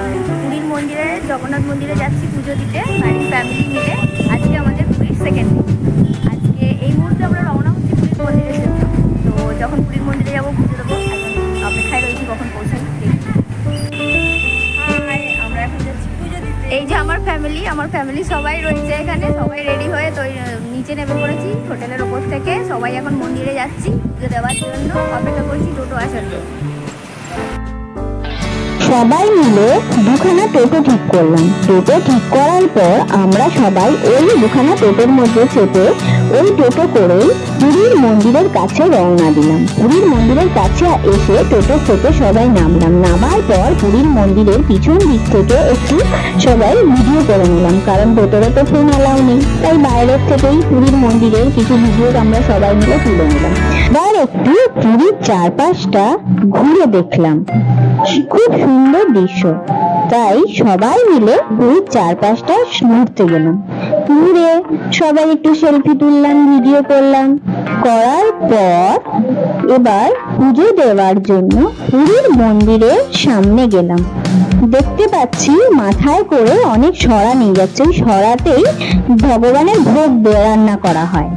পুরীর মন্দিরে, জগন্নাথ মন্দিরে যাচ্ছি পুজো দিতে বাড়ির ফ্যামিলি মিলে। আজকে আমাদের পুরীর সেকেন্ড দিন। আজকে এই মুহূর্তে আমরা রওনা হচ্ছি পুরীর মন্দিরের জন্য। তো যখন পুরীর মন্দিরে যাবো পুজো দেবো, এখন অপেক্ষায় রয়েছি কখন পৌঁছাই। আমরা এখন যাচ্ছি পুজো দিতে। এই যে আমার ফ্যামিলি সবাই রয়েছে এখানে, সবাই রেডি হয়ে তো নিচে নেমে পড়েছি হোটেলের ওপর থেকে। সবাই এখন মন্দিরে যাচ্ছি পুজো দেওয়ার জন্য, অপেক্ষা করছি টোটো আসার জন্য। সবাই মিলে দুখানা টোটো ঠিক করলাম। টোটো ঠিক করার পর আমরা সবাই ওই দুখানা টোটোর মধ্যে চেপে ওই টোটো করে পুরীর মন্দিরের কাছে রওনা দিলাম। পুরীর মন্দিরের কাছে এসে টোটো থেকে সবাই নামলাম। নামার পর পুরীর মন্দিরের পিছন দিক থেকে একটু সবাই ভিডিও করে নিলাম, কারণ ভেতরে তো ফোন অ্যালাউ নেই, তাই বাইরের থেকেই পুরীর মন্দিরের কিছু ভিডিও আমরা সবাই মিলে তুলে নিলাম। এবার একটু পুরীর চারপাশটা ঘুরে দেখলাম, খুব সুন্দর দৃশ্য, তাই সবাই মিলে পুরীর চারপাশটা ঘুরতে গেলাম। ঘুরে সবাই একটু সেলফি তুললাম, ভিডিও করলাম। করার পর এবার পুজো দেওয়ার জন্য পুরীর মন্দিরের সামনে গেলাম। দেখতে পাচ্ছি মাথায় করে অনেক সরা নিয়ে যাচ্ছে, ওই সরাতেই ভগবানের ভোগ রান্না করা হয়।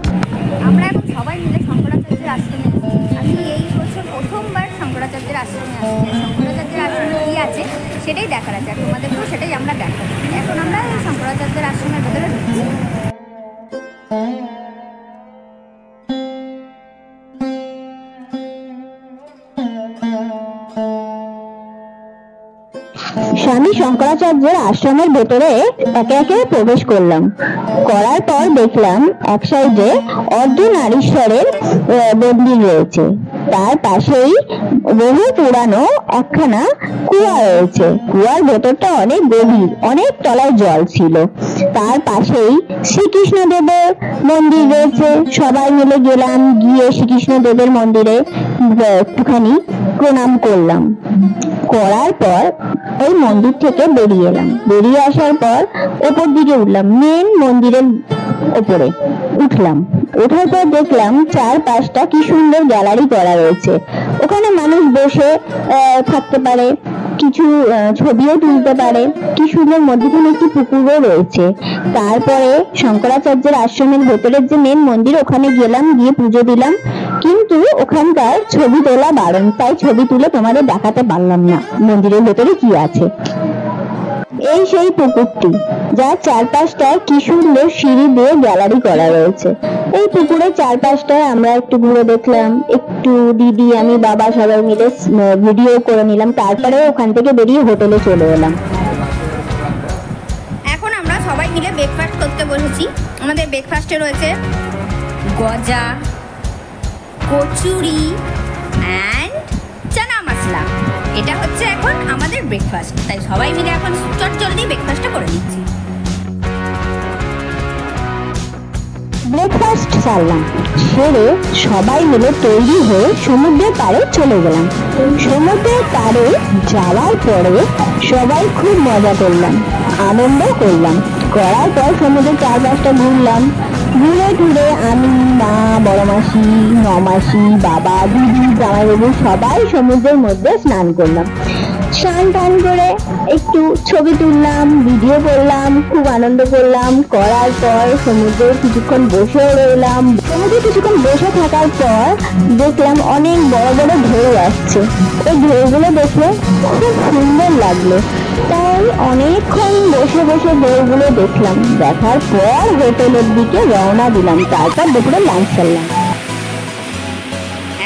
আমরা এখন সবাই মিলে শঙ্করাচার্যের আশ্রমে। আমি এই বছর প্রথমবার শঙ্করাচার্যের আশ্রমে আসছি। শঙ্করাচার্যের আশ্রমে কি আছে সেটাই দেখার আছে, আর তোমাদেরকেও সেটাই আমরা দেখাবো। এখন আমরা শঙ্করাচার্যের আশ্রমের ভেতরে ঢুকছি। স্বামী শঙ্করাচার্যের আশ্রমের ভেতরে একে একে প্রবেশ করলাম। করার পর দেখলাম এক সাইডে অর্ধনারীশ্বরের মন্দির রয়েছে, তার পাশেই বহু পুরানো একখানা কুয়া রয়েছে। কুয়ার ভেতরটা অনেক গভীর, অনেক তলায় জল ছিল। তার পাশেই শ্রীকৃষ্ণ দেবের মন্দির রয়েছে। সবাই মিলে গেলাম, গিয়ে শ্রীকৃষ্ণ দেবের মন্দিরে একটুখানি প্রণাম করলাম। করার পর ওই মন্দির থেকে বেরিয়ে এলাম। বেরিয়ে আসার পর ওপর দিকে উঠলাম, মেন মন্দিরের ওপরে উঠলাম। ওঠার পর দেখলাম চারপাশটা কি সুন্দর গ্যালারি করা রয়েছে, ওখানে মানুষ বসে থাকতে পারে, কিছু ছবিও তুলতে পারে। কি সুন্দর, মধ্যখানে একটি পুকুরও রয়েছে। তারপরে শঙ্করাচার্যের আশ্রমের ভেতরের যে মেন মন্দির, ওখানে গেলাম, গিয়ে পুজো দিলাম। কিন্তু ওখানকার ছবি তোলা বারণ, তাই ছবি তুলে তোমাদের দেখাতে পারলাম না মন্দিরের ভেতরে কি আছে। এই সেই পুকুরটি, যার চারপাশটায় কি সুন্দর সিঁড়ি দিয়ে গ্যালারি করা রয়েছে। এই পুকুরের চারপাশটায় আমরা একটু ঘুরে দেখলাম, একটু দিদি, আমি, বাবা সবাই মিলে ভিডিও করে নিলাম। তারপরে ওখান থেকে বেরিয়ে হোটেলে চলে এলাম। এখন আমরা সবাই মিলে ব্রেকফাস্ট করতে বসেছি। আমাদের ব্রেকফাস্টে রয়েছে গজা, কচুরি অ্যান্ড চানা মশলা। এটা হচ্ছে এখন আমাদের ব্রেকফাস্ট, তাই সবাই মিলে এখন চটজলদি ব্রেকফাস্টটা করে নিচ্ছি। ব্রেকফাস্ট সারলাম, সেরে সবাই মিলে তৈরি হয়ে সমুদ্রের পাড়ে চলে গেলাম। সমুদ্রের পাড়ে যাওয়ার পরে সবাই খুব মজা করলাম, আনন্দ করলাম। করার পর সমুদ্রের চারপাশটা ঘুরলাম। ঘুরে ঘুরে আমি, মা, বড় মাসি, নমাসি, বাবা, দিদি, জামাইবাবু সবাই সমুদ্রের মধ্যে স্নান করলাম। স্নান টান করে একটু ছবি তুললাম, ভিডিও করলাম, খুব আনন্দ করলাম। করার পর সমুদ্রে কিছুক্ষণ বসে রইলাম। সমুদ্রে কিছুক্ষণ বসে থাকার পর দেখলাম অনেক বড় বড় ঢেউ আসছে। ওই ঢেউগুলো দেখে খুব সুন্দর লাগলো, তাই অনেকক্ষণ বসে বসে ঢেউগুলো দেখলাম। দেখার পর হোটেলের দিকে রওনা দিলাম। তারপর দুপুরে লাঞ্চ করলাম।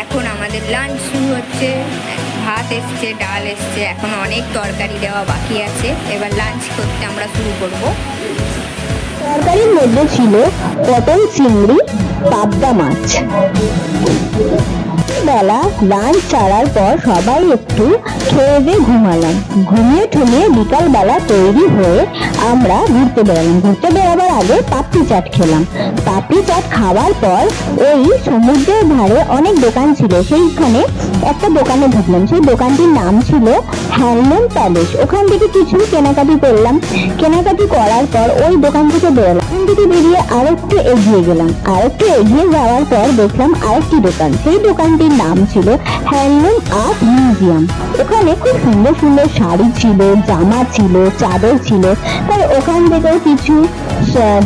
এখন আমাদের লাঞ্চ শুরু হচ্ছে। ভাত এসছে, ডাল এসছে, এখন অনেক তরকারি দেওয়া বাকি আছে। এবার লাঞ্চ করতে আমরা শুরু করব। তরকারির মধ্যে ছিল পটল, চিংড়ি, পাবদা মাছ। বেলা লাঞ্চ ছাড়ার পর সবাই একটু খেয়ে দিয়ে ঘুমালাম। ঘুমিয়ে ঠুমিয়ে বিকাল বেলা তৈরি হয়ে আমরা ঘুরতে বেরোলাম। ঘুরতে বেরোবার আগে পাপড়ি চাট খেলাম। পাপড়ি চাট খাওয়ার পর ওই সমুদ্রের ধারে অনেক দোকান ছিল, সেইখানে একটা দোকানে ঢুকলাম। সেই দোকানটির নাম ছিল হ্যান্ডলুম প্যালেস। ওখান থেকে কিছু কেনাকাটি করলাম। কেনাকাটি করার পর ওই দোকান থেকে বেরোলাম। ওখান থেকে বেরিয়ে আরেকটু এগিয়ে গেলাম। আরেকটু এগিয়ে যাওয়ার পর দেখলাম আরেকটি দোকান। সেই দোকান দোকানটির নাম ছিল হ্যান্ডলুম আর্ট মিউজিয়াম। ওখানে খুব সুন্দর সুন্দর শাড়ি ছিল, জামা ছিল, চাদর ছিল। তাই ওখান থেকেও কিছু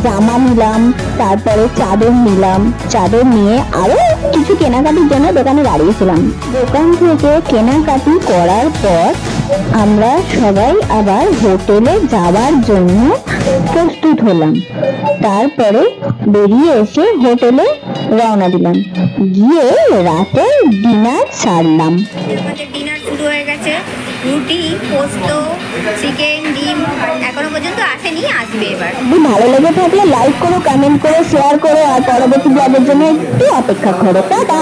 জামা নিলাম, তারপরে চাদর নিলাম। চাদর নিয়ে আরো কিছু কেনাকাটির জন্য দোকানে দাঁড়িয়েছিলাম। দোকান থেকে কেনাকাটি করার পর আমরা সবাই আবার হোটেলে যাওয়ার জন্য প্রস্তুত হলাম। তারপরে বেরিয়ে এসে হোটেলে রওনা দিলাম, গিয়ে রাতে ডিনার সারলাম। আমাদের ডিনার শুরু হয়ে গেছে। রুটি, পোস্ত, চিকেন, ডিম এখনো পর্যন্ত আসেনি, আসবে এবার। যদি ভালো লেগে থাকলে লাইক করো, কমেন্ট করো, শেয়ার করো আর পরবর্তী ব্লগের জন্য একটু অপেক্ষা করো। টাটা।